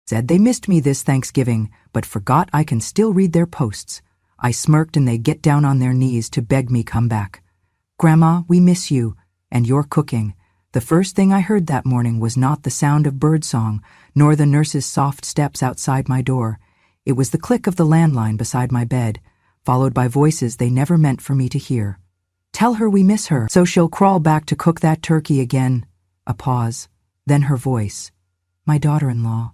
Said they missed me this Thanksgiving, but forgot I can still read their posts. I smirked and they get down on their knees to beg me come back. Grandma, we miss you, and your cooking. The first thing I heard that morning was not the sound of birdsong, nor the nurse's soft steps outside my door. It was the click of the landline beside my bed, followed by voices they never meant for me to hear. Tell her we miss her, so she'll crawl back to cook that turkey again. A pause, then her voice. My daughter-in-law.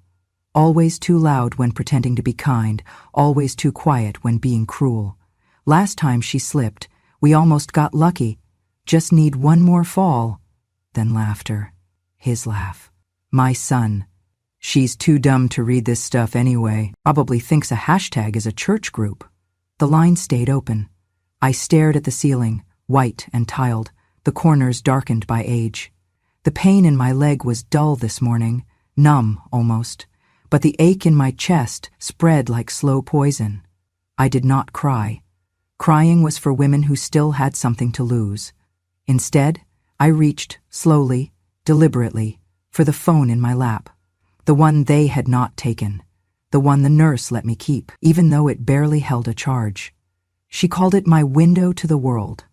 Always too loud when pretending to be kind, always too quiet when being cruel. Last time she slipped, we almost got lucky. Just need one more fall. Then laughter. His laugh. My son. She's too dumb to read this stuff anyway. Probably thinks a hashtag is a church group. The line stayed open. I stared at the ceiling, white and tiled, the corners darkened by age. The pain in my leg was dull this morning, numb almost, but the ache in my chest spread like slow poison. I did not cry. Crying was for women who still had something to lose. Instead, I reached, slowly, deliberately, for the phone in my lap. The one they had not taken. The one the nurse let me keep, even though it barely held a charge. She called it my window to the world.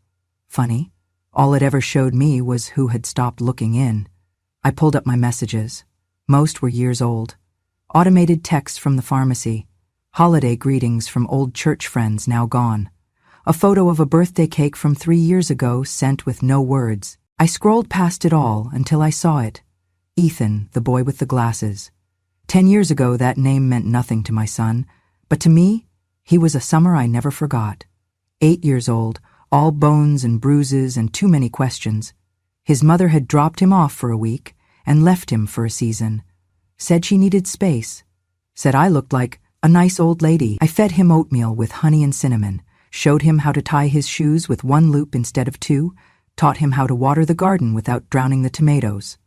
Funny, all it ever showed me was who had stopped looking in. I pulled up my messages. Most were years old. Automated texts from the pharmacy. Holiday greetings from old church friends now gone. A photo of a birthday cake from 3 years ago sent with no words. I scrolled past it all until I saw it. Ethan, the boy with the glasses. 10 years ago that name meant nothing to my son, but to me, he was a summer I never forgot. 8 years old, all bones and bruises and too many questions. His mother had dropped him off for a week and left him for a season. Said she needed space. Said I looked like a nice old lady. I fed him oatmeal with honey and cinnamon, showed him how to tie his shoes with 1 loop instead of 2, taught him how to water the garden without drowning the tomatoes.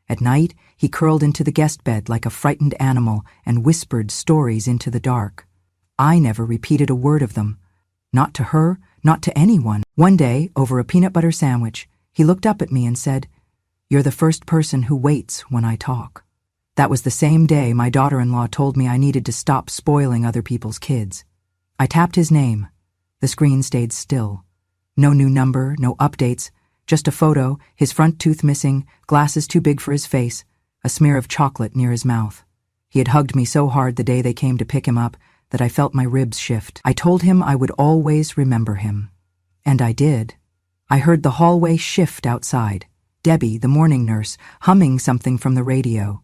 At night, he curled into the guest bed like a frightened animal and whispered stories into the dark. I never repeated a word of them. Not to her, not to anyone. One day, over a peanut butter sandwich, he looked up at me and said, "You're the first person who waits when I talk." That was the same day my daughter-in-law told me I needed to stop spoiling other people's kids. I tapped his name. The screen stayed still. No new number, no updates, just a photo, his front tooth missing, glasses too big for his face, a smear of chocolate near his mouth. He had hugged me so hard the day they came to pick him up that I felt my ribs shift. I told him I would always remember him. And I did. I heard the hallway shift outside. Debbie, the morning nurse, humming something from the radio.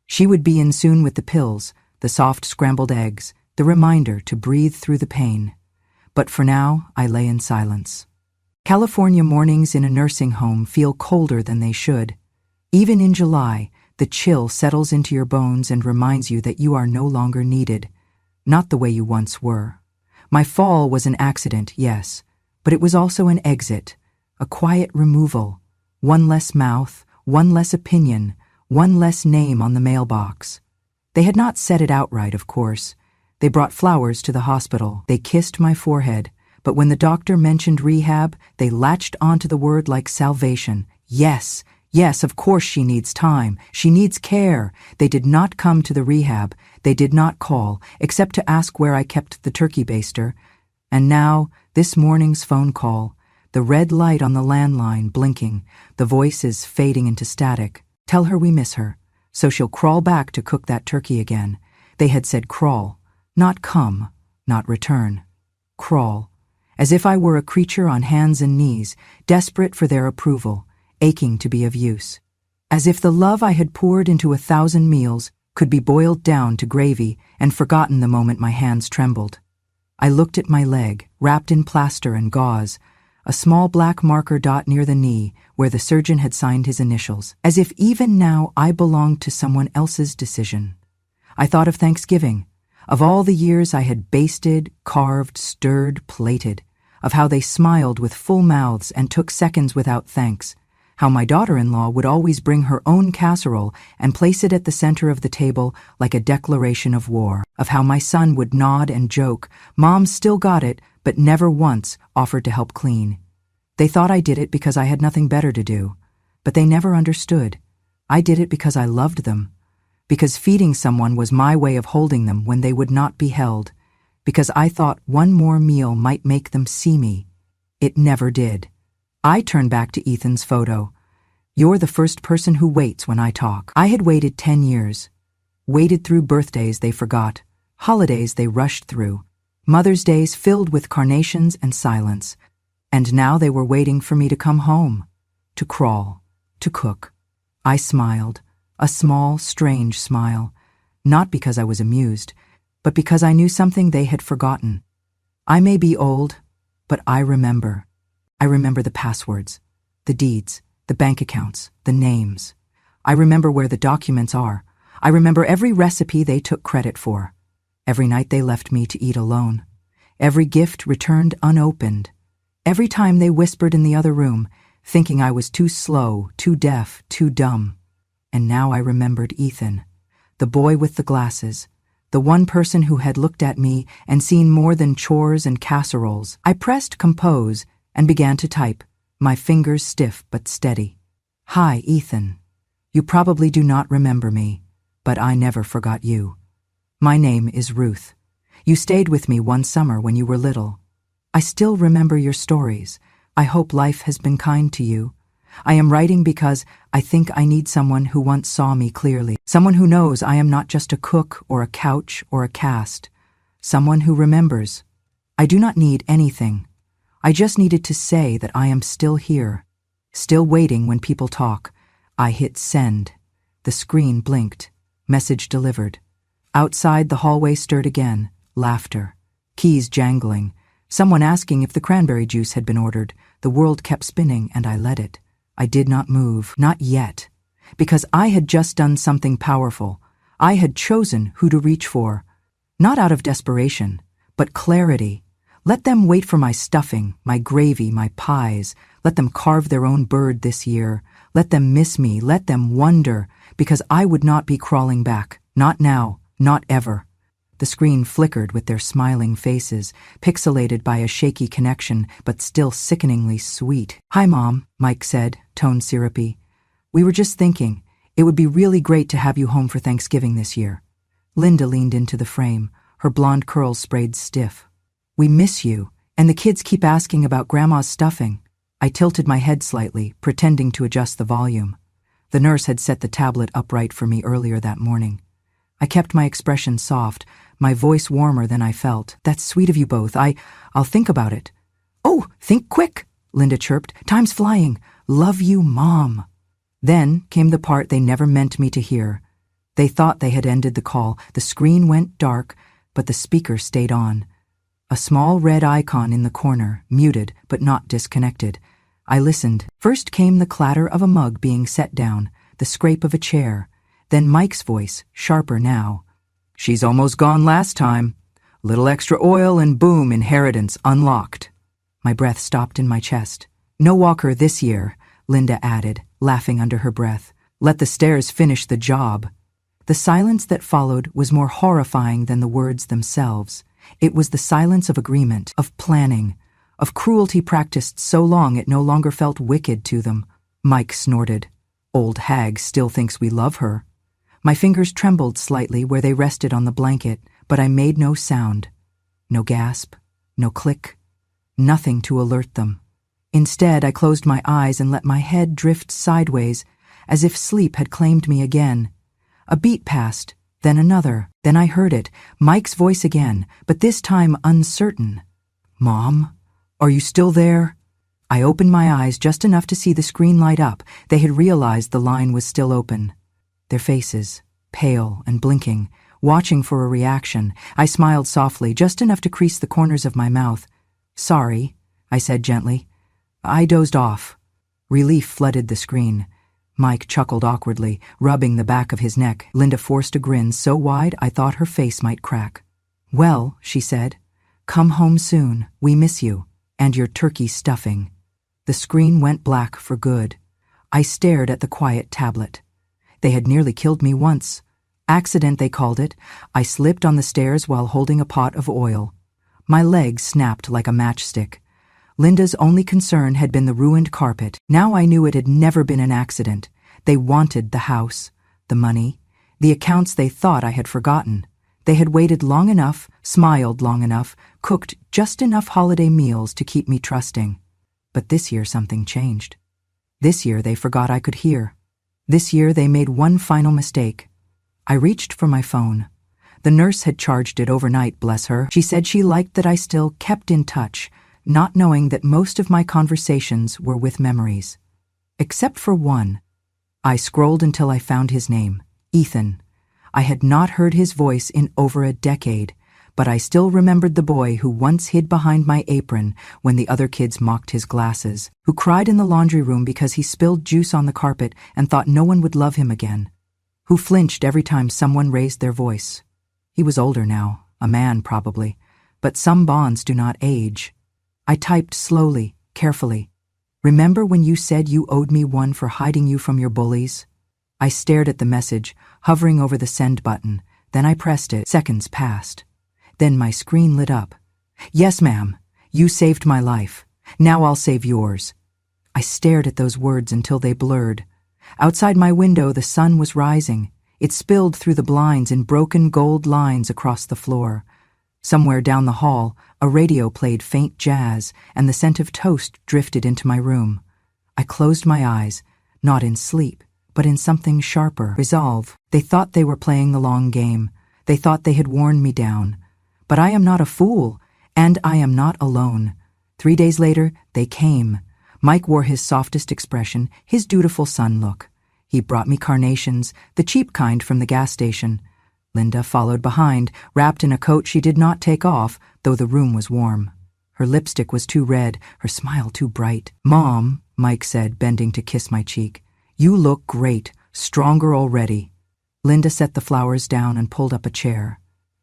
She would be in soon with the pills, the soft scrambled eggs, the reminder to breathe through the pain. But for now, I lay in silence. California mornings in a nursing home feel colder than they should. Even in July, the chill settles into your bones and reminds you that you are no longer needed, not the way you once were. My fall was an accident, yes, but it was also an exit, a quiet removal, one less mouth, one less opinion, one less name on the mailbox. They had not said it outright, of course. They brought flowers to the hospital. They kissed my forehead. But when the doctor mentioned rehab, they latched onto the word like salvation. Yes, yes, of course she needs time. She needs care. They did not come to the rehab. They did not call, except to ask where I kept the turkey baster. And now, this morning's phone call, the red light on the landline blinking, the voices fading into static. Tell her we miss her, so she'll crawl back to cook that turkey again. They had said crawl, not come, not return. Crawl. As if I were a creature on hands and knees, desperate for their approval, aching to be of use. As if the love I had poured into 1,000 meals could be boiled down to gravy and forgotten the moment my hands trembled. I looked at my leg, wrapped in plaster and gauze, a small black marker dot near the knee where the surgeon had signed his initials, as if even now I belonged to someone else's decision. I thought of Thanksgiving, of all the years I had basted, carved, stirred, plated, of how they smiled with full mouths and took seconds without thanks, how my daughter-in-law would always bring her own casserole and place it at the center of the table like a declaration of war, of how my son would nod and joke, Mom still got it, but never once offered to help clean. They thought I did it because I had nothing better to do, but they never understood. I did it because I loved them. because feeding someone was my way of holding them when they would not be held, because I thought one more meal might make them see me. It never did. I turned back to Ethan's photo. You're the first person who waits when I talk. I had waited 10 years. Waited through birthdays they forgot, holidays they rushed through, Mother's Days filled with carnations and silence. And now they were waiting for me to come home, to crawl, to cook. I smiled, a small, strange smile, not because I was amused, but because I knew something they had forgotten. I may be old, but I remember. I remember the passwords, the deeds, the bank accounts, the names. I remember where the documents are. I remember every recipe they took credit for. Every night they left me to eat alone. Every gift returned unopened. Every time they whispered in the other room, thinking I was too slow, too deaf, too dumb. And now I remembered Ethan, the boy with the glasses, the one person who had looked at me and seen more than chores and casseroles. I pressed compose and began to type, my fingers stiff but steady. Hi, Ethan. You probably do not remember me, but I never forgot you. My name is Ruth. You stayed with me one summer when you were little. I still remember your stories. I hope life has been kind to you. I am writing because I think I need someone who once saw me clearly, someone who knows I am not just a cook or a couch or a cast, someone who remembers. I do not need anything. I just needed to say that I am still here, still waiting when people talk. I hit send. The screen blinked. Message delivered. Outside, the hallway stirred again. Laughter. Keys jangling. Someone asking if the cranberry juice had been ordered. The world kept spinning, and I let it. I did not move, not yet, because I had just done something powerful. I had chosen who to reach for, not out of desperation, but clarity. Let them wait for my stuffing, my gravy, my pies. Let them carve their own bird this year. Let them miss me, let them wonder, because I would not be crawling back. Not now, not ever. The screen flickered with their smiling faces, pixelated by a shaky connection, but still sickeningly sweet. Hi, Mom, Mike said, tone syrupy. We were just thinking, it would be really great to have you home for Thanksgiving this year. Linda leaned into the frame, her blonde curls sprayed stiff. We miss you, and the kids keep asking about Grandma's stuffing. I tilted my head slightly, pretending to adjust the volume. The nurse had set the tablet upright for me earlier that morning. I kept my expression soft, my voice warmer than I felt. That's sweet of you both. I'll think about it. Oh, think quick, Linda chirped. Time's flying. Love you, Mom. Then came the part they never meant me to hear. They thought they had ended the call. The screen went dark, but the speaker stayed on. A small red icon in the corner, muted but not disconnected. I listened. First came the clatter of a mug being set down, the scrape of a chair. Then Mike's voice, sharper now. She's almost gone last time. Little extra oil and boom, inheritance unlocked. My breath stopped in my chest. No walker this year, Linda added, laughing under her breath. Let the stairs finish the job. The silence that followed was more horrifying than the words themselves. It was the silence of agreement, of planning, of cruelty practiced so long it no longer felt wicked to them. Mike snorted. Old hag still thinks we love her. My fingers trembled slightly where they rested on the blanket, but I made no sound. No gasp, no click, nothing to alert them. Instead, I closed my eyes and let my head drift sideways, as if sleep had claimed me again. A beat passed, then another. Then I heard it, Mike's voice again, but this time uncertain. Mom, are you still there? I opened my eyes just enough to see the screen light up. They had realized the line was still open. Their faces, pale and blinking, watching for a reaction. I smiled softly, just enough to crease the corners of my mouth. Sorry, I said gently. I dozed off. Relief flooded the screen. Mike chuckled awkwardly, rubbing the back of his neck. Linda forced a grin so wide I thought her face might crack. Well, she said, come home soon. We miss you. And your turkey stuffing. The screen went black for good. I stared at the quiet tablet. They had nearly killed me once. Accident, they called it. I slipped on the stairs while holding a pot of oil. My legs snapped like a matchstick. Linda's only concern had been the ruined carpet. Now I knew it had never been an accident. They wanted the house, the money. The accounts they thought I had forgotten. They had waited long enough, smiled long enough, cooked just enough holiday meals to keep me trusting. But this year something changed. This year they forgot I could hear. This year they made one final mistake. I reached for my phone. The nurse had charged it overnight, bless her. She said she liked that I still kept in touch, not knowing that most of my conversations were with memories. Except for one. I scrolled until I found his name, Ethan. I had not heard his voice in over a decade, but I still remembered the boy who once hid behind my apron when the other kids mocked his glasses, who cried in the laundry room because he spilled juice on the carpet and thought no one would love him again, who flinched every time someone raised their voice. He was older now, a man probably, but some bonds do not age. I typed slowly, carefully. Remember when you said you owed me one for hiding you from your bullies? I stared at the message, hovering over the send button. Then I pressed it. Seconds passed. Then my screen lit up. Yes, ma'am. You saved my life. Now I'll save yours. I stared at those words until they blurred. Outside my window, the sun was rising. It spilled through the blinds in broken gold lines across the floor. Somewhere down the hall, a radio played faint jazz, and the scent of toast drifted into my room. I closed my eyes, not in sleep, but in something sharper, resolve. They thought they were playing the long game. They thought they had worn me down. But I am not a fool, and I am not alone. 3 days later, they came. Mike wore his softest expression, his dutiful son look. He brought me carnations, the cheap kind from the gas station. Linda followed behind, wrapped in a coat she did not take off, though the room was warm. Her lipstick was too red, her smile too bright. Mom, Mike said, bending to kiss my cheek. You look great, stronger already. Linda set the flowers down and pulled up a chair.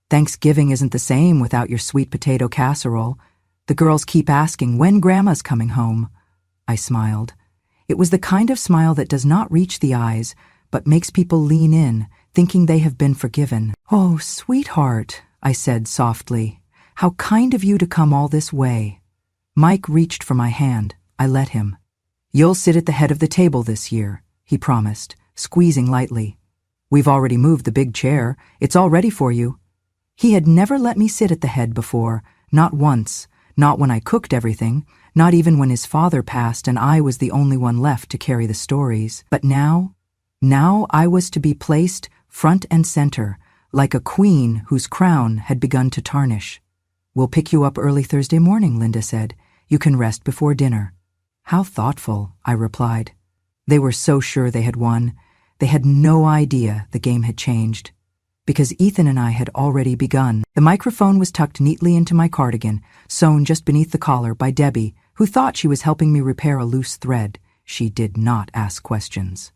Thanksgiving isn't the same without your sweet potato casserole. The girls keep asking when Grandma's coming home. I smiled. It was the kind of smile that does not reach the eyes, but makes people lean in, thinking they have been forgiven. Oh, sweetheart, I said softly. How kind of you to come all this way. Mike reached for my hand. I let him. You'll sit at the head of the table this year, he promised, squeezing lightly. We've already moved the big chair. It's all ready for you. He had never let me sit at the head before, not once, not when I cooked everything, not even when his father passed and I was the only one left to carry the stories. But now I was to be placed front and center, like a queen whose crown had begun to tarnish. We'll pick you up early Thursday morning, Linda said. You can rest before dinner. How thoughtful, I replied. They were so sure they had won. They had no idea the game had changed. Because Ethan and I had already begun. The microphone was tucked neatly into my cardigan, sewn just beneath the collar by Debbie, who thought she was helping me repair a loose thread. She did not ask questions.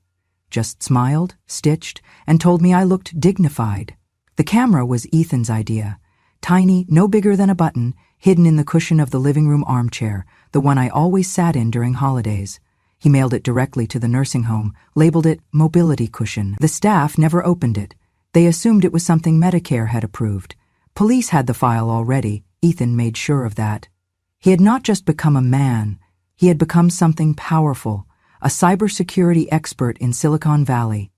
Just smiled, stitched, and told me I looked dignified. The camera was Ethan's idea. Tiny, no bigger than a button, hidden in the cushion of the living room armchair, the one I always sat in during holidays. He mailed it directly to the nursing home, labeled it mobility cushion. The staff never opened it. They assumed it was something Medicare had approved. Police had the file already. Ethan made sure of that. He had not just become a man. He had become something powerful, a cybersecurity expert in Silicon Valley.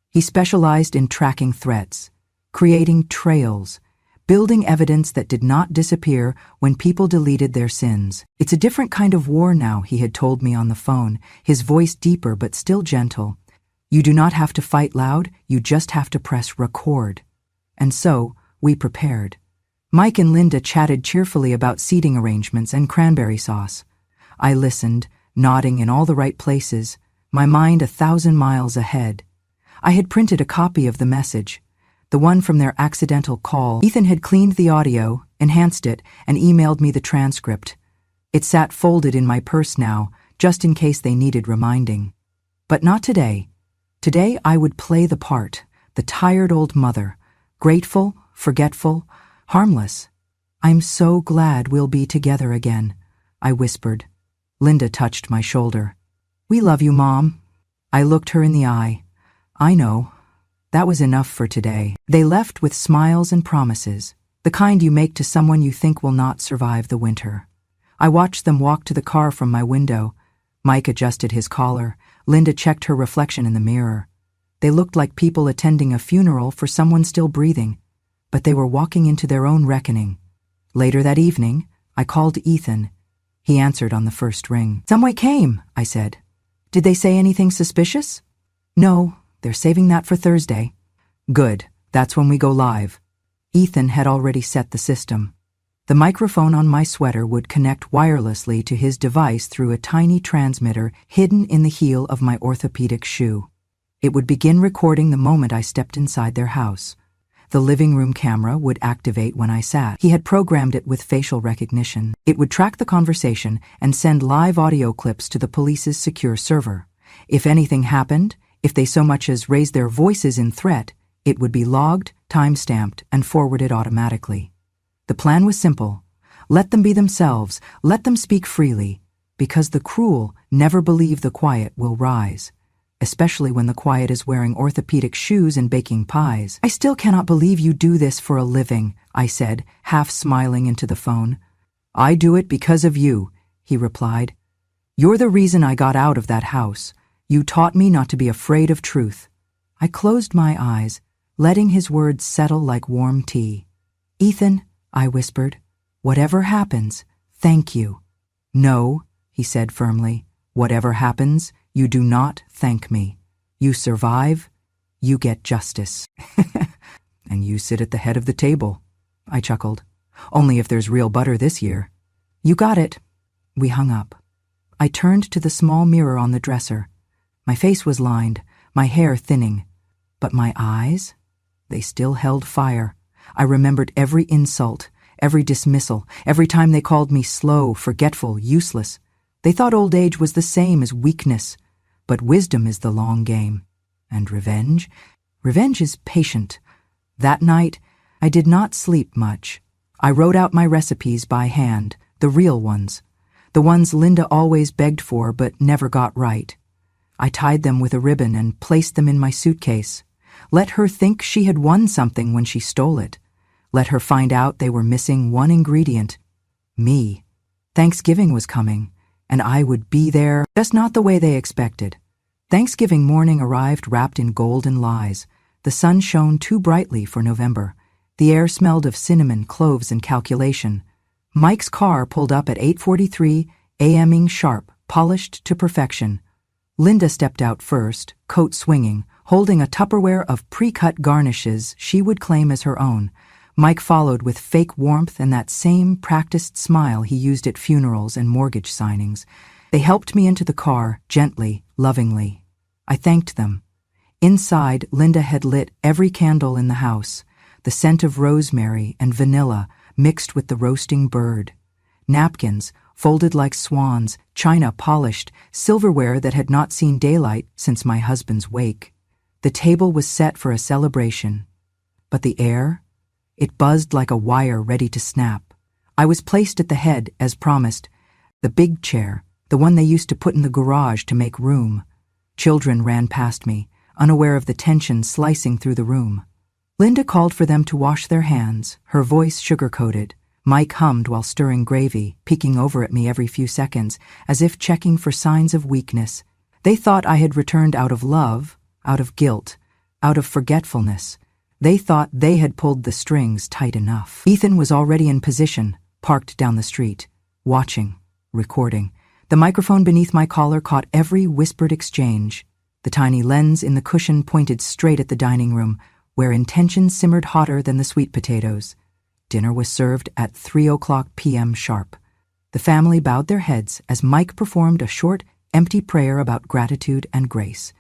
He specialized in tracking threats, creating trails, building evidence that did not disappear when people deleted their sins. It's a different kind of war now, he had told me on the phone, his voice deeper but still gentle. You do not have to fight loud, you just have to press record. And so, we prepared. Mike and Linda chatted cheerfully about seating arrangements and cranberry sauce. I listened, nodding in all the right places, my mind 1,000 miles ahead. I had printed a copy of the message, the one from their accidental call. Ethan had cleaned the audio, enhanced it, and emailed me the transcript. It sat folded in my purse now, just in case they needed reminding. But not today. Today I would play the part, the tired old mother, grateful, forgetful, harmless. I'm so glad we'll be together again, I whispered. Linda touched my shoulder. We love you, Mom. I looked her in the eye. I know. That was enough for today. They left with smiles and promises, the kind you make to someone you think will not survive the winter. I watched them walk to the car from my window. Mike adjusted his collar. Linda checked her reflection in the mirror. They looked like people attending a funeral for someone still breathing, but they were walking into their own reckoning. Later that evening, I called Ethan. He answered on the first ring. "Somebody came," I said. "Did they say anything suspicious?" "No, they're saving that for Thursday." "Good, that's when we go live." Ethan had already set the system. The microphone on my sweater would connect wirelessly to his device through a tiny transmitter hidden in the heel of my orthopedic shoe. It would begin recording the moment I stepped inside their house. The living room camera would activate when I sat. He had programmed it with facial recognition. It would track the conversation and send live audio clips to the police's secure server. If anything happened, if they so much as raised their voices in threat, it would be logged, time-stamped, and forwarded automatically. The plan was simple. Let them be themselves, let them speak freely, because the cruel never believe the quiet will rise, especially when the quiet is wearing orthopedic shoes and baking pies. "I still cannot believe you do this for a living," I said, half smiling into the phone. "I do it because of you," he replied. "You're the reason I got out of that house. You taught me not to be afraid of truth." I closed my eyes, letting his words settle like warm tea. "Ethan," I whispered, "whatever happens, thank you." "No," he said firmly, "whatever happens, you do not thank me. You survive, you get justice." "And you sit at the head of the table," I chuckled. "Only if there's real butter this year." "You got it." We hung up. I turned to the small mirror on the dresser. My face was lined, my hair thinning. But my eyes? They still held fire. I remembered every insult, every dismissal, every time they called me slow, forgetful, useless. They thought old age was the same as weakness. But wisdom is the long game. And revenge? Revenge is patient. That night, I did not sleep much. I wrote out my recipes by hand, the real ones. The ones Linda always begged for but never got right. I tied them with a ribbon and placed them in my suitcase. Let her think she had won something when she stole it. Let her find out they were missing one ingredient. Me. Thanksgiving was coming, and I would be there, just not the way they expected. Thanksgiving morning arrived wrapped in golden lies. The sun shone too brightly for November. The air smelled of cinnamon, cloves, and calculation. Mike's car pulled up at 8:43 a.m.ing sharp, polished to perfection. Linda stepped out first, coat swinging, holding a Tupperware of pre-cut garnishes she would claim as her own. Mike followed with fake warmth and that same practiced smile he used at funerals and mortgage signings. They helped me into the car, gently, lovingly. I thanked them. Inside, Linda had lit every candle in the house, the scent of rosemary and vanilla mixed with the roasting bird. Napkins, folded like swans, china polished, silverware that had not seen daylight since my husband's wake. The table was set for a celebration. But the air? It buzzed like a wire ready to snap. I was placed at the head, as promised. The big chair, the one they used to put in the garage to make room. Children ran past me, unaware of the tension slicing through the room. Linda called for them to wash their hands, her voice sugar-coated. Mike hummed while stirring gravy, peeking over at me every few seconds, as if checking for signs of weakness. They thought I had returned out of love, out of guilt, out of forgetfulness. They thought they had pulled the strings tight enough. Ethan was already in position, parked down the street, watching, recording. The microphone beneath my collar caught every whispered exchange. The tiny lens in the cushion pointed straight at the dining room, where intention simmered hotter than the sweet potatoes. Dinner was served at 3:00 p.m. sharp. The family bowed their heads as Mike performed a short, empty prayer about gratitude and grace.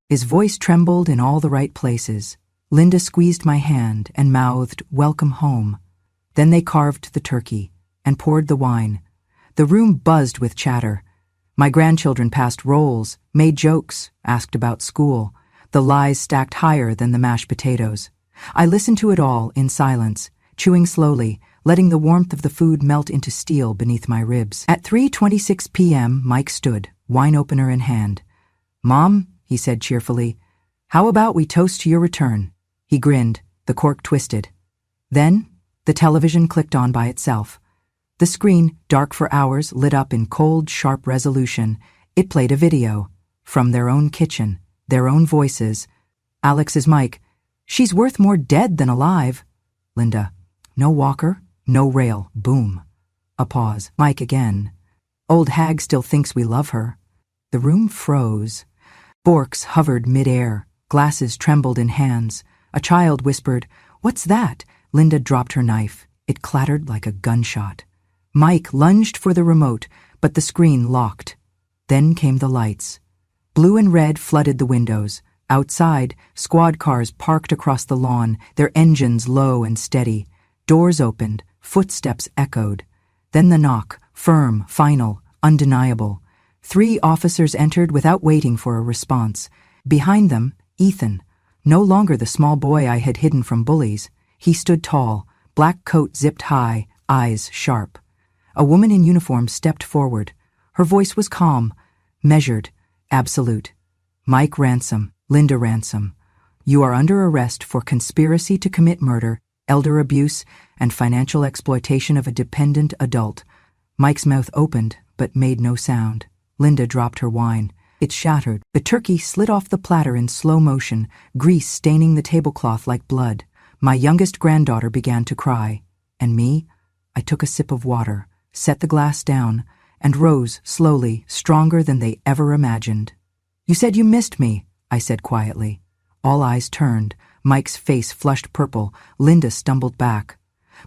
His voice trembled in all the right places. Linda squeezed my hand and mouthed, "Welcome home." Then they carved the turkey and poured the wine. The room buzzed with chatter. My grandchildren passed rolls, made jokes, asked about school. The lies stacked higher than the mashed potatoes. I listened to it all in silence, chewing slowly, letting the warmth of the food melt into steel beneath my ribs. At 3:26 p.m., Mike stood, wine opener in hand. "Mom," he said cheerfully, "how about we toast to your return?" He grinned, the cork twisted. Then, the television clicked on by itself. The screen, dark for hours, lit up in cold, sharp resolution. It played a video. From their own kitchen, their own voices. Alex is Mike. She's worth more dead than alive. Linda. No walker, no rail. Boom. A pause. Mike again. Old hag still thinks we love her. The room froze. Forks hovered mid-air. Glasses trembled in hands. A child whispered, "What's that?" Linda dropped her knife. It clattered like a gunshot. Mike lunged for the remote, but the screen locked. Then came the lights. Blue and red flooded the windows. Outside, squad cars parked across the lawn, their engines low and steady. Doors opened, footsteps echoed. Then the knock, firm, final, undeniable. 3 officers entered without waiting for a response. Behind them, Ethan, no longer the small boy I had hidden from bullies. He stood tall, black coat zipped high, eyes sharp. A woman in uniform stepped forward. Her voice was calm, measured, absolute. "Mike Ransom, Linda Ransom, you are under arrest for conspiracy to commit murder, elder abuse, and financial exploitation of a dependent adult." Mike's mouth opened, but made no sound. Linda dropped her wine. It shattered. The turkey slid off the platter in slow motion, grease staining the tablecloth like blood. My youngest granddaughter began to cry. And me? I took a sip of water, set the glass down, and rose slowly, stronger than they ever imagined. "You said you missed me," I said quietly. All eyes turned. Mike's face flushed purple. Linda stumbled back.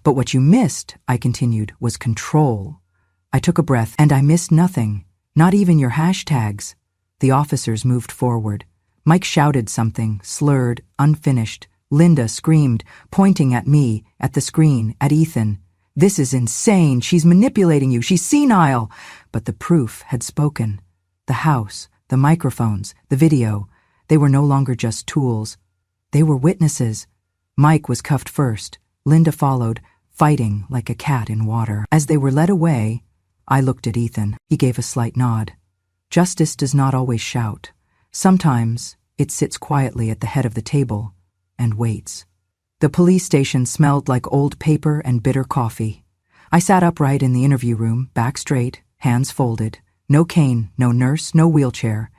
"But what you missed," I continued, "was control." I took a breath, and I missed nothing, not even your hashtags. The officers moved forward. Mike shouted something, slurred, unfinished. Linda screamed, pointing at me, at the screen, at Ethan. "This is insane. She's manipulating you. She's senile." But the proof had spoken. The house, the microphones, the video, they were no longer just tools. They were witnesses. Mike was cuffed first. Linda followed, fighting like a cat in water. As they were led away, I looked at Ethan. He gave a slight nod. Justice does not always shout. Sometimes it sits quietly at the head of the table and waits. The police station smelled like old paper and bitter coffee. I sat upright in the interview room, back straight, hands folded. No cane, no nurse, no wheelchair.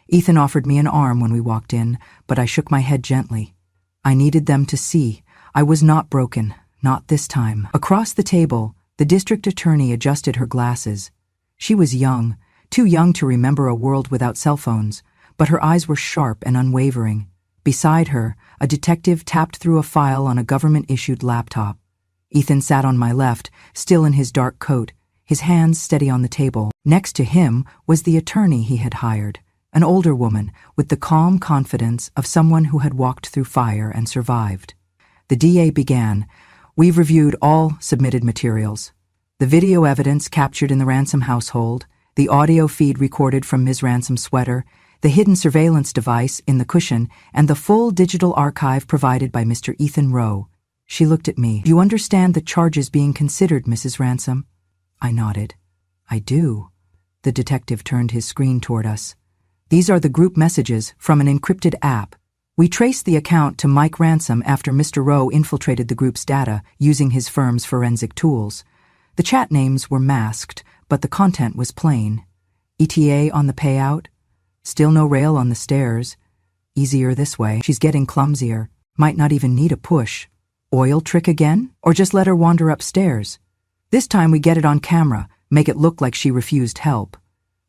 Ethan offered me an arm when we walked in, but I shook my head gently. I needed them to see. I was not broken, not this time. Across the table, the district attorney adjusted her glasses. She was young, too young to remember a world without cell phones, but her eyes were sharp and unwavering. Beside her, a detective tapped through a file on a government-issued laptop. Ethan sat on my left, still in his dark coat, his hands steady on the table. Next to him was the attorney he had hired, an older woman with the calm confidence of someone who had walked through fire and survived. The DA began. "We've reviewed all submitted materials. The video evidence captured in the Ransom household, the audio feed recorded from Ms. Ransom's sweater, the hidden surveillance device in the cushion, and the full digital archive provided by Mr. Ethan Rowe." She looked at me. "Do you understand the charges being considered, Mrs. Ransom?" I nodded. "I do." The detective turned his screen toward us. "These are the group messages from an encrypted app. We traced the account to Mike Ransom after Mr. Rowe infiltrated the group's data using his firm's forensic tools. The chat names were masked, but the content was plain. ETA on the payout. Still no rail on the stairs. Easier this way. She's getting clumsier. Might not even need a push. Oil trick again? Or just let her wander upstairs? This time we get it on camera, make it look like she refused help.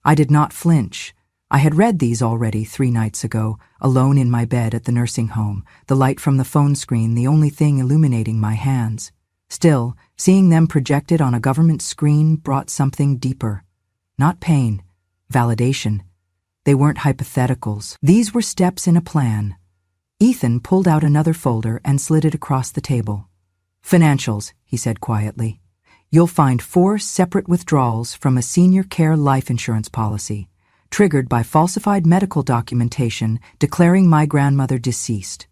I did not flinch. I had read these already 3 nights ago, alone in my bed at the nursing home, the light from the phone screen the only thing illuminating my hands. Still, seeing them projected on a government screen brought something deeper. Not pain, validation. They weren't hypotheticals. These were steps in a plan. Ethan pulled out another folder and slid it across the table. "Financials," he said quietly. "You'll find 4 separate withdrawals from a senior care life insurance policy, triggered by falsified medical documentation declaring my grandmother deceased."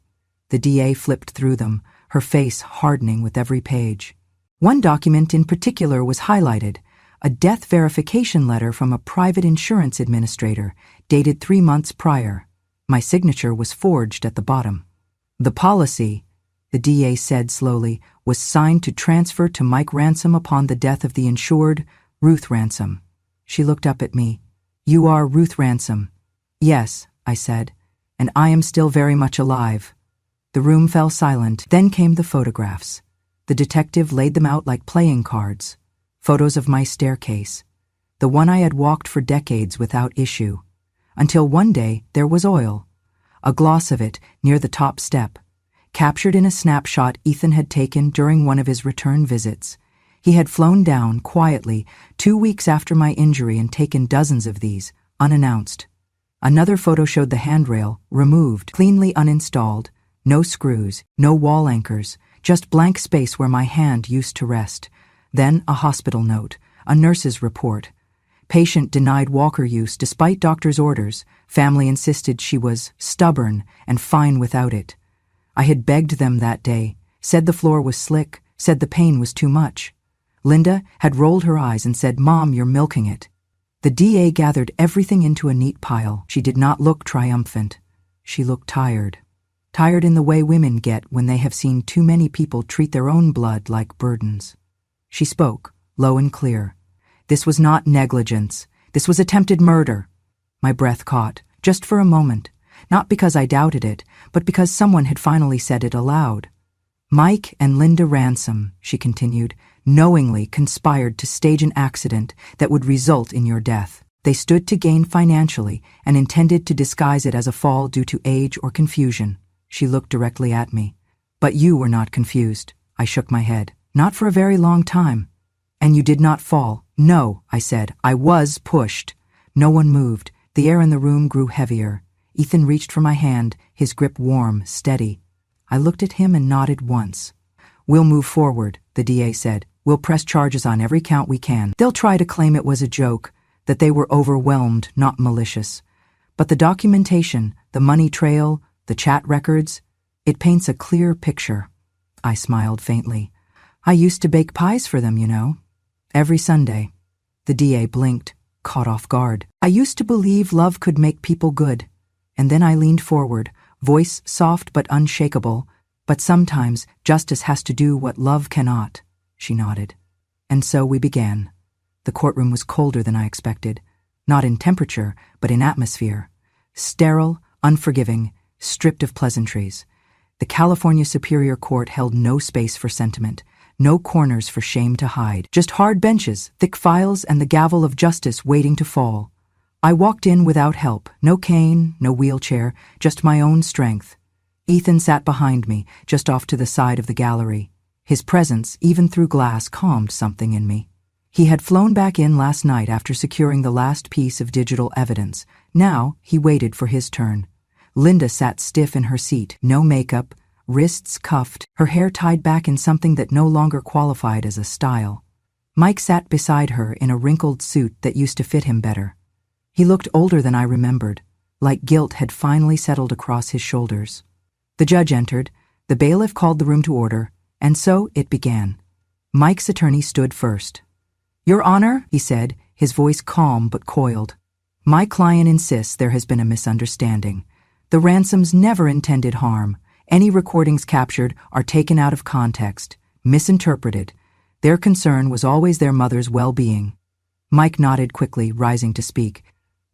The DA flipped through them, her face hardening with every page. One document in particular was highlighted, a death verification letter from a private insurance administrator, dated 3 months prior. My signature was forged at the bottom. "The policy," the DA said slowly, "was signed to transfer to Mike Ransom upon the death of the insured, Ruth Ransom." She looked up at me. "You are Ruth Ransom." "Yes," I said. and I am still very much alive." The room fell silent. Then came the photographs. The detective laid them out like playing cards. Photos of my staircase, the one I had walked for decades without issue. Until one day there was oil, a gloss of it near the top step, captured in a snapshot Ethan had taken during one of his return visits. He had flown down quietly 2 weeks after my injury and taken dozens of these, unannounced. Another photo showed the handrail, removed, cleanly uninstalled, no screws, no wall anchors, just blank space where my hand used to rest. Then a hospital note, a nurse's report. Patient denied walker use despite doctor's orders. Family insisted she was stubborn and fine without it. I had begged them that day, said the floor was slick, said the pain was too much. Linda had rolled her eyes and said, "Mom, you're milking it." The DA gathered everything into a neat pile. She did not look triumphant. She looked tired. Tired in the way women get when they have seen too many people treat their own blood like burdens. She spoke, low and clear. This was not negligence. This was attempted murder. My breath caught, just for a moment, not because I doubted it, but because someone had finally said it aloud. Mike and Linda Ransom, she continued, knowingly conspired to stage an accident that would result in your death. They stood to gain financially and intended to disguise it as a fall due to age or confusion. She looked directly at me. But you were not confused. I shook my head. Not for a very long time. And you did not fall. No, I said. I was pushed. No one moved. The air in the room grew heavier. Ethan reached for my hand, his grip warm, steady. I looked at him and nodded once. "We'll move forward," the DA said. "We'll press charges on every count we can. They'll try to claim it was a joke, that they were overwhelmed, not malicious. But the documentation, the money trail, the chat records, it paints a clear picture." I smiled faintly. "I used to bake pies for them, you know. Every Sunday." The DA blinked, caught off guard. "I used to believe love could make people good." And then I leaned forward, voice soft but unshakable. "But sometimes justice has to do what love cannot." She nodded. And so we began. The courtroom was colder than I expected, not in temperature, but in atmosphere. Sterile, unforgiving, stripped of pleasantries. The California Superior Court held no space for sentiment, no corners for shame to hide, just hard benches, thick files, and the gavel of justice waiting to fall. I walked in without help, no cane, no wheelchair, just my own strength. Ethan sat behind me, just off to the side of the gallery. His presence, even through glass, calmed something in me. He had flown back in last night after securing the last piece of digital evidence. Now he waited for his turn. Linda sat stiff in her seat, no makeup, wrists cuffed, her hair tied back in something that no longer qualified as a style. Mike sat beside her in a wrinkled suit that used to fit him better. He looked older than I remembered, like guilt had finally settled across his shoulders. The judge entered, the bailiff called the room to order, and so it began. Mike's attorney stood first. "Your Honor," he said, his voice calm but coiled. "My client insists there has been a misunderstanding. The Ransoms never intended harm. Any recordings captured are taken out of context, misinterpreted. Their concern was always their mother's well-being." Mike nodded quickly, rising to speak.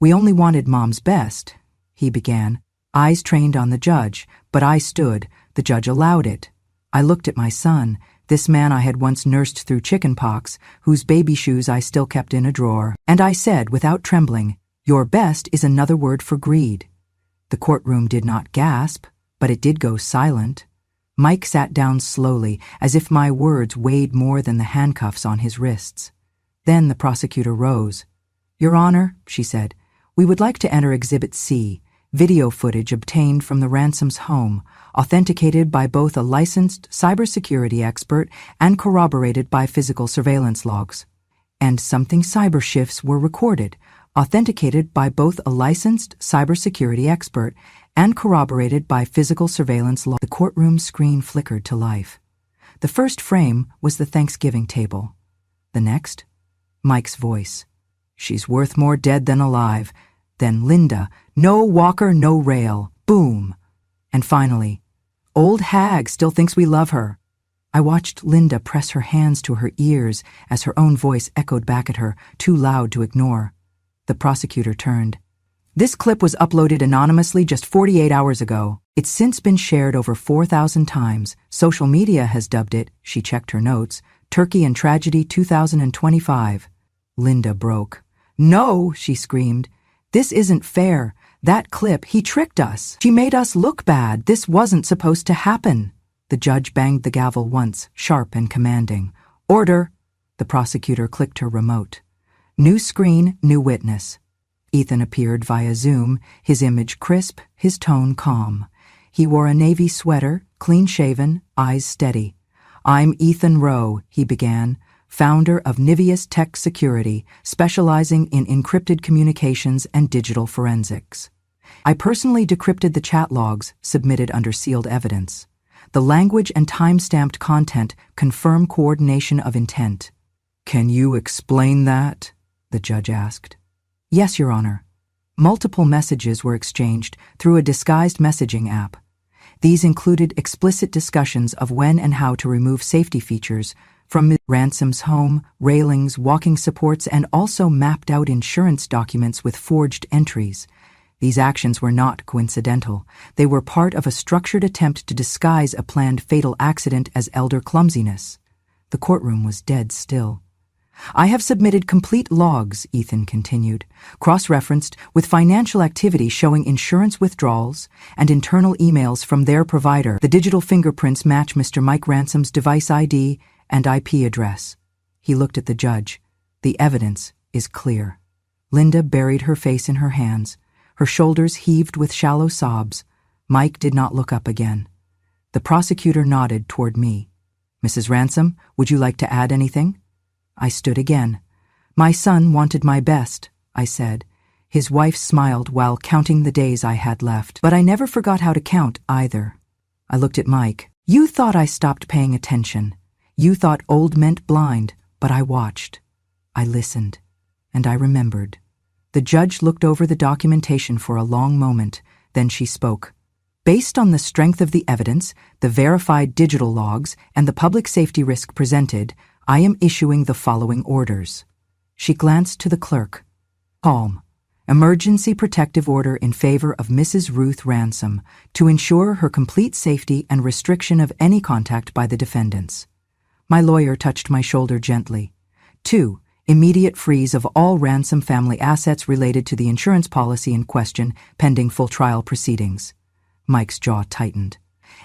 "We only wanted Mom's best," he began, eyes trained on the judge, but I stood. The judge allowed it. I looked at my son, this man I had once nursed through chickenpox, whose baby shoes I still kept in a drawer, and I said without trembling, "Your best is another word for greed." The courtroom did not gasp, but it did go silent. Mike sat down slowly, as if my words weighed more than the handcuffs on his wrists. Then the prosecutor rose. "Your Honor," she said, "we would like to enter Exhibit C, video footage obtained from the Ransom's home, authenticated by both a licensed cybersecurity expert and corroborated by physical surveillance logs. And something cyber shifts were recorded, authenticated by both a licensed cybersecurity expert and corroborated by physical surveillance logs." The courtroom screen flickered to life. The first frame was the Thanksgiving table. The next, Mike's voice. "She's worth more dead than alive." Then Linda, "No walker, no rail." Boom. And finally, "Old hag still thinks we love her." I watched Linda press her hands to her ears as her own voice echoed back at her, too loud to ignore. The prosecutor turned. This clip was uploaded anonymously just 48 hours ago. It's since been shared over 4,000 times. Social media has dubbed it, she checked her notes, Turkey and Tragedy 2025. Linda broke. No, she screamed. This isn't fair. That clip, he tricked us. She made us look bad. This wasn't supposed to happen. The judge banged the gavel once, sharp and commanding. Order. The prosecutor clicked her remote. New screen, new witness. Ethan appeared via Zoom, his image crisp, his tone calm. He wore a navy sweater, clean-shaven, eyes steady. I'm Ethan Rowe, he began, founder of Niveus Tech Security, specializing in encrypted communications and digital forensics. I personally decrypted the chat logs submitted under sealed evidence. The language and time-stamped content confirm coordination of intent. Can you explain that? The judge asked. Yes, Your Honor. Multiple messages were exchanged through a disguised messaging app. These included explicit discussions of when and how to remove safety features from Ms. Ransom's home, railings, walking supports, and also mapped out insurance documents with forged entries. These actions were not coincidental. They were part of a structured attempt to disguise a planned fatal accident as elder clumsiness. The courtroom was dead still. I have submitted complete logs, Ethan continued, cross-referenced with financial activity showing insurance withdrawals and internal emails from their provider. The digital fingerprints match Mr. Mike Ransom's device ID and IP address. He looked at the judge. The evidence is clear. Linda buried her face in her hands. Her shoulders heaved with shallow sobs. Mike did not look up again. The prosecutor nodded toward me. Mrs. Ransom, would you like to add anything? I stood again. My son wanted my best, I said. His wife smiled while counting the days I had left, but I never forgot how to count either. I looked at Mike. You thought I stopped paying attention. You thought old meant blind, but I watched. I listened, and I remembered. The judge looked over the documentation for a long moment, then she spoke. Based on the strength of the evidence, the verified digital logs, and the public safety risk presented, I am issuing the following orders. She glanced to the clerk. Calm. Emergency protective order in favor of Mrs. Ruth Ransom to ensure her complete safety and restriction of any contact by the defendants. My lawyer touched my shoulder gently. 2. Immediate freeze of all Ransom family assets related to the insurance policy in question pending full trial proceedings. Mike's jaw tightened.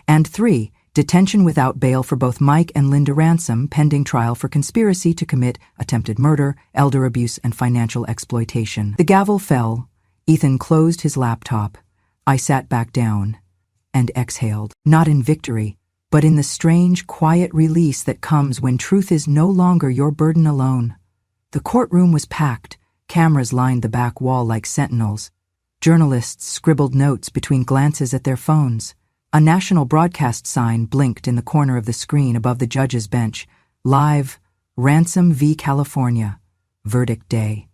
And 3. Detention without bail for both Mike and Linda Ransom pending trial for conspiracy to commit attempted murder, elder abuse, and financial exploitation. The gavel fell. Ethan closed his laptop. I sat back down and exhaled, not in victory, but in the strange, quiet release that comes when truth is no longer your burden alone. The courtroom was packed. Cameras lined the back wall like sentinels. Journalists scribbled notes between glances at their phones. A national broadcast sign blinked in the corner of the screen above the judge's bench. Live, Ransom v. California. Verdict day.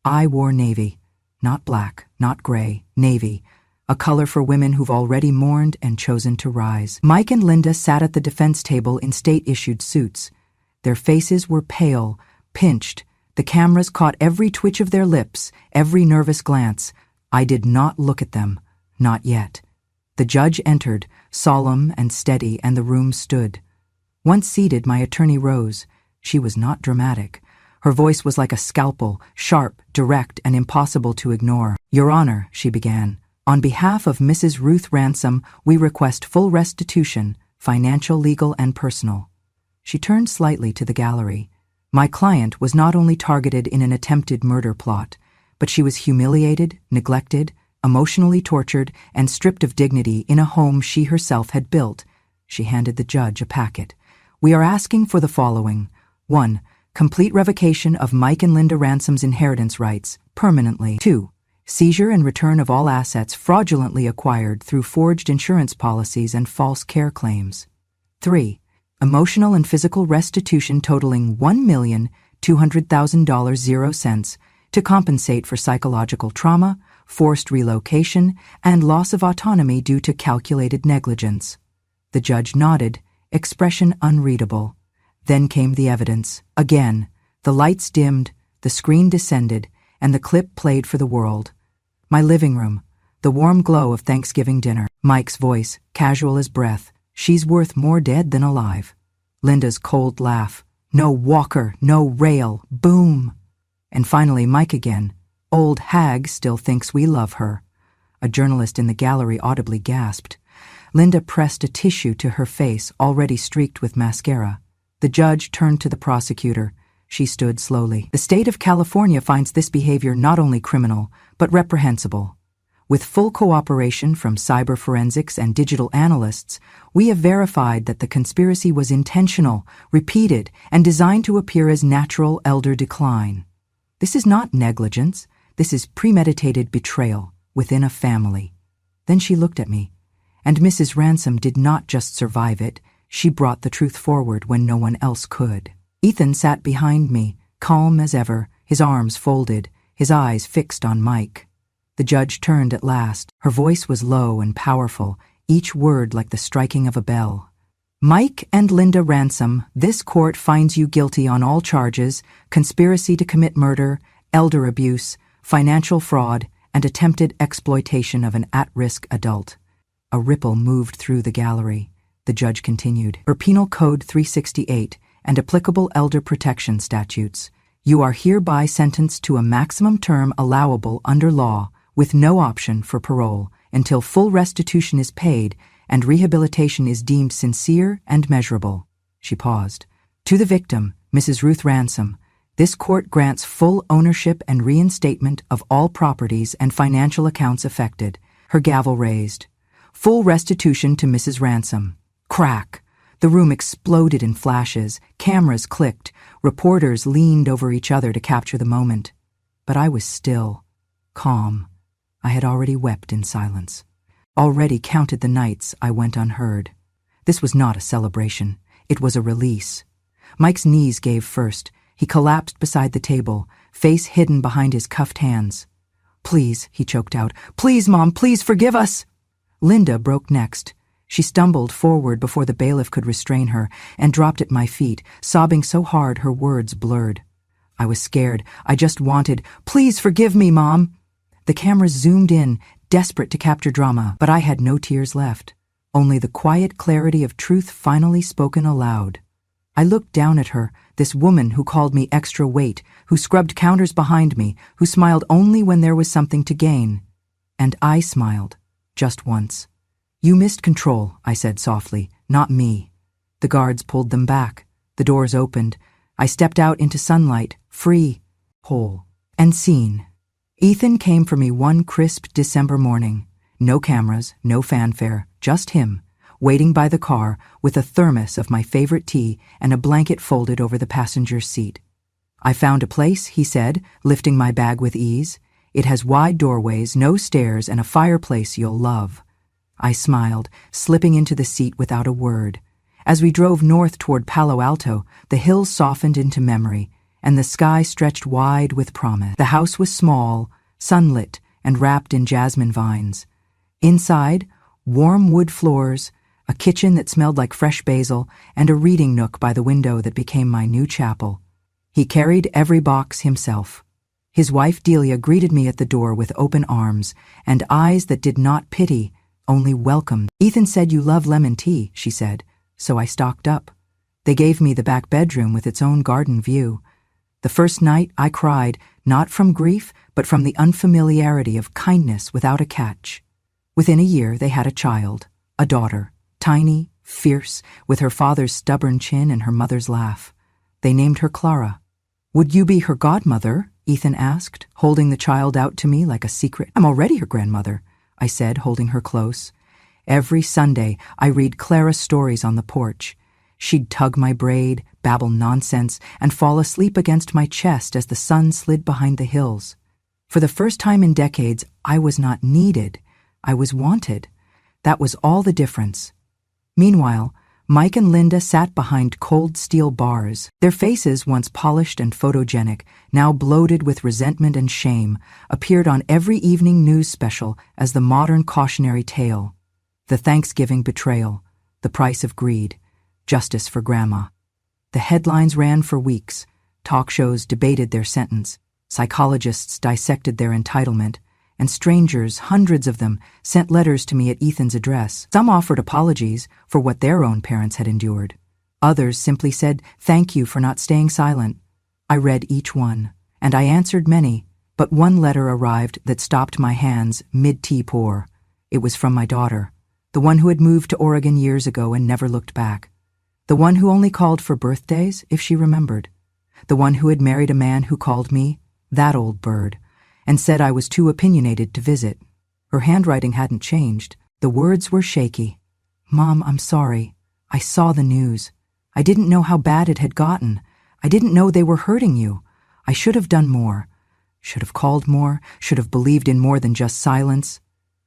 I wore navy. Not black, not gray, navy. A color for women who've already mourned and chosen to rise. Mike and Linda sat at the defense table in state-issued suits. Their faces were pale, pinched. The cameras caught every twitch of their lips, every nervous glance. I did not look at them. Not yet. The judge entered, solemn and steady, and the room stood. Once seated, my attorney rose. She was not dramatic. Her voice was like a scalpel, sharp, direct, and impossible to ignore. Your Honor, she began, on behalf of Mrs. Ruth Ransom, we request full restitution, financial, legal, and personal. She turned slightly to the gallery. My client was not only targeted in an attempted murder plot, but she was humiliated, neglected, emotionally tortured, and stripped of dignity in a home she herself had built. She handed the judge a packet. We are asking for the following. 1. Complete revocation of Mike and Linda Ransom's inheritance rights, permanently. 2. Seizure and return of all assets fraudulently acquired through forged insurance policies and false care claims. 3. Emotional and physical restitution totaling $1,200,000 0 cents to compensate for psychological trauma, forced relocation, and loss of autonomy due to calculated negligence. The judge nodded, expression unreadable. Then came the evidence. Again, the lights dimmed, the screen descended, and the clip played for the world. My living room, the warm glow of Thanksgiving dinner. Mike's voice, casual as breath. She's worth more dead than alive. Linda's cold laugh. No walker, no rail, boom. And finally Mike again. Old hag still thinks we love her. A journalist in the gallery audibly gasped. Linda pressed a tissue to her face, already streaked with mascara. The judge turned to the prosecutor. She stood slowly. The state of California finds this behavior not only criminal, but reprehensible. With full cooperation from cyber forensics and digital analysts, we have verified that the conspiracy was intentional, repeated, and designed to appear as natural elder decline. This is not negligence. This is premeditated betrayal within a family. Then she looked at me. And Mrs. Ransom did not just survive it, she brought the truth forward when no one else could. Ethan sat behind me, calm as ever, his arms folded, his eyes fixed on Mike. The judge turned at last. Her voice was low and powerful, each word like the striking of a bell. Mike and Linda Ransom, this court finds you guilty on all charges: conspiracy to commit murder, elder abuse, financial fraud, and attempted exploitation of an at-risk adult. A ripple moved through the gallery. The judge continued. Per Penal Code 368 and applicable elder protection statutes, you are hereby sentenced to a maximum term allowable under law with no option for parole until full restitution is paid and rehabilitation is deemed sincere and measurable. She paused. To the victim, Mrs. Ruth Ransom, this court grants full ownership and reinstatement of all properties and financial accounts affected. Her gavel raised. Full restitution to Mrs. Ransom. Crack! The room exploded in flashes, cameras clicked, reporters leaned over each other to capture the moment. But I was still, calm. I had already wept in silence. Already counted the nights I went unheard. This was not a celebration. It was a release. Mike's knees gave first. He collapsed beside the table, face hidden behind his cuffed hands. Please, he choked out. Please, Mom, please forgive us. Linda broke next. She stumbled forward before the bailiff could restrain her and dropped at my feet, sobbing so hard her words blurred. I was scared. I just wanted, please forgive me, Mom. The cameras zoomed in, desperate to capture drama, but I had no tears left. Only the quiet clarity of truth finally spoken aloud. I looked down at her, this woman who called me extra weight, who scrubbed counters behind me, who smiled only when there was something to gain. And I smiled. Just once. You missed control, I said softly, not me. The guards pulled them back. The doors opened. I stepped out into sunlight, free, whole, and seen. Ethan came for me one crisp December morning. No cameras, no fanfare, just him, waiting by the car with a thermos of my favorite tea and a blanket folded over the passenger's seat. I found a place, he said, lifting my bag with ease. It has wide doorways, no stairs, and a fireplace you'll love. I smiled, slipping into the seat without a word. As we drove north toward Palo Alto, the hills softened into memory, and the sky stretched wide with promise. The house was small, sunlit, and wrapped in jasmine vines. Inside, warm wood floors, a kitchen that smelled like fresh basil, and a reading nook by the window that became my new chapel. He carried every box himself. His wife Delia greeted me at the door with open arms and eyes that did not pity, only welcomed. Ethan said you love lemon tea, she said, so I stocked up. They gave me the back bedroom with its own garden view. The first night I cried, not from grief, but from the unfamiliarity of kindness without a catch. Within a year they had a child, a daughter, tiny, fierce, with her father's stubborn chin and her mother's laugh. They named her Clara. Would you be her godmother? Ethan asked, holding the child out to me like a secret. I'm already her grandmother, I said, holding her close. Every Sunday, I read Clara's stories on the porch. She'd tug my braid, babble nonsense, and fall asleep against my chest as the sun slid behind the hills. For the first time in decades, I was not needed. I was wanted. That was all the difference. Meanwhile, Mike and Linda sat behind cold steel bars. Their faces, once polished and photogenic, now bloated with resentment and shame, appeared on every evening news special as the modern cautionary tale. The Thanksgiving betrayal, the price of greed, justice for Grandma. The headlines ran for weeks. Talk shows debated their sentence. Psychologists dissected their entitlement, and strangers, hundreds of them, sent letters to me at Ethan's address. Some offered apologies for what their own parents had endured. Others simply said, "Thank you for not staying silent." I read each one, and I answered many, but one letter arrived that stopped my hands mid-tea pour. It was from my daughter, the one who had moved to Oregon years ago and never looked back. The one who only called for birthdays if she remembered. The one who had married a man who called me "that old bird" and said I was too opinionated to visit. Her handwriting hadn't changed. The words were shaky. "Mom, I'm sorry. I saw the news. I didn't know how bad it had gotten. I didn't know they were hurting you. I should have done more. Should have called more, should have believed in more than just silence."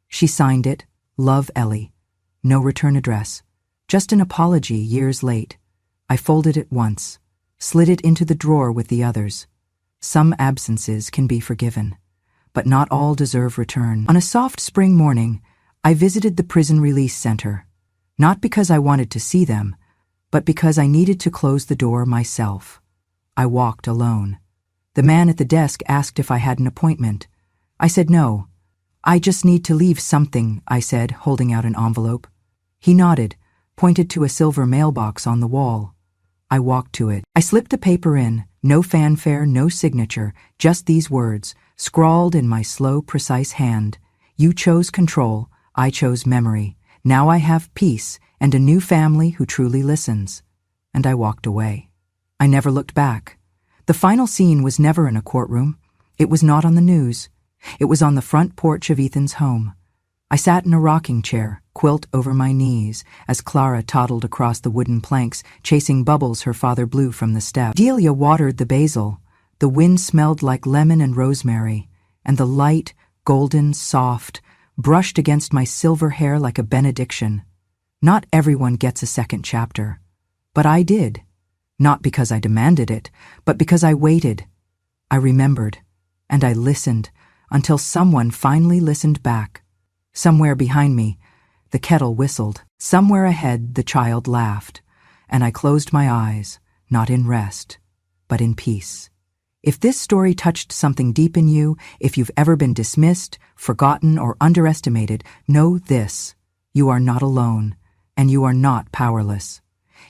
She signed it, "Love, Ellie." No return address. Just an apology years late. I folded it once, slid it into the drawer with the others. Some absences can be forgiven, but not all deserve return. On a soft spring morning, I visited the prison release center, not because I wanted to see them, but because I needed to close the door myself. I walked alone. The man at the desk asked if I had an appointment. I said no. "I just need to leave something," I said, holding out an envelope. He nodded, pointed to a silver mailbox on the wall. I walked to it. I slipped the paper in, no fanfare, no signature, just these words, scrawled in my slow, precise hand. "You chose control, I chose memory. Now I have peace and a new family who truly listens." And I walked away. I never looked back. The final scene was never in a courtroom. It was not on the news. It was on the front porch of Ethan's home. I sat in a rocking chair, quilt over my knees, as Clara toddled across the wooden planks, chasing bubbles her father blew from the step. Delia watered the basil. The wind smelled like lemon and rosemary, and the light, golden, soft, brushed against my silver hair like a benediction. Not everyone gets a second chapter, but I did. Not because I demanded it, but because I waited. I remembered, and I listened, until someone finally listened back. Somewhere behind me, the kettle whistled. Somewhere ahead, the child laughed, and I closed my eyes, not in rest, but in peace. If this story touched something deep in you, if you've ever been dismissed, forgotten, or underestimated, know this: you are not alone, and you are not powerless.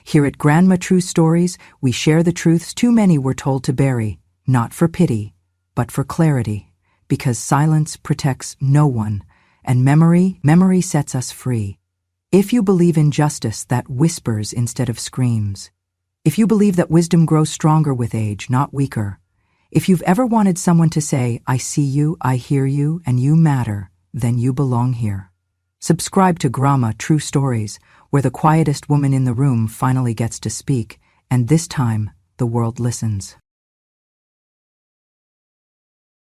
Here at Grandma True Stories, we share the truths too many were told to bury, not for pity, but for clarity, because silence protects no one, and memory sets us free. If you believe in justice that whispers instead of screams, if you believe that wisdom grows stronger with age, not weaker, if you've ever wanted someone to say, "I see you, I hear you, and you matter," then you belong here. Subscribe to Grandma True Stories, where the quietest woman in the room finally gets to speak, and this time the world listens.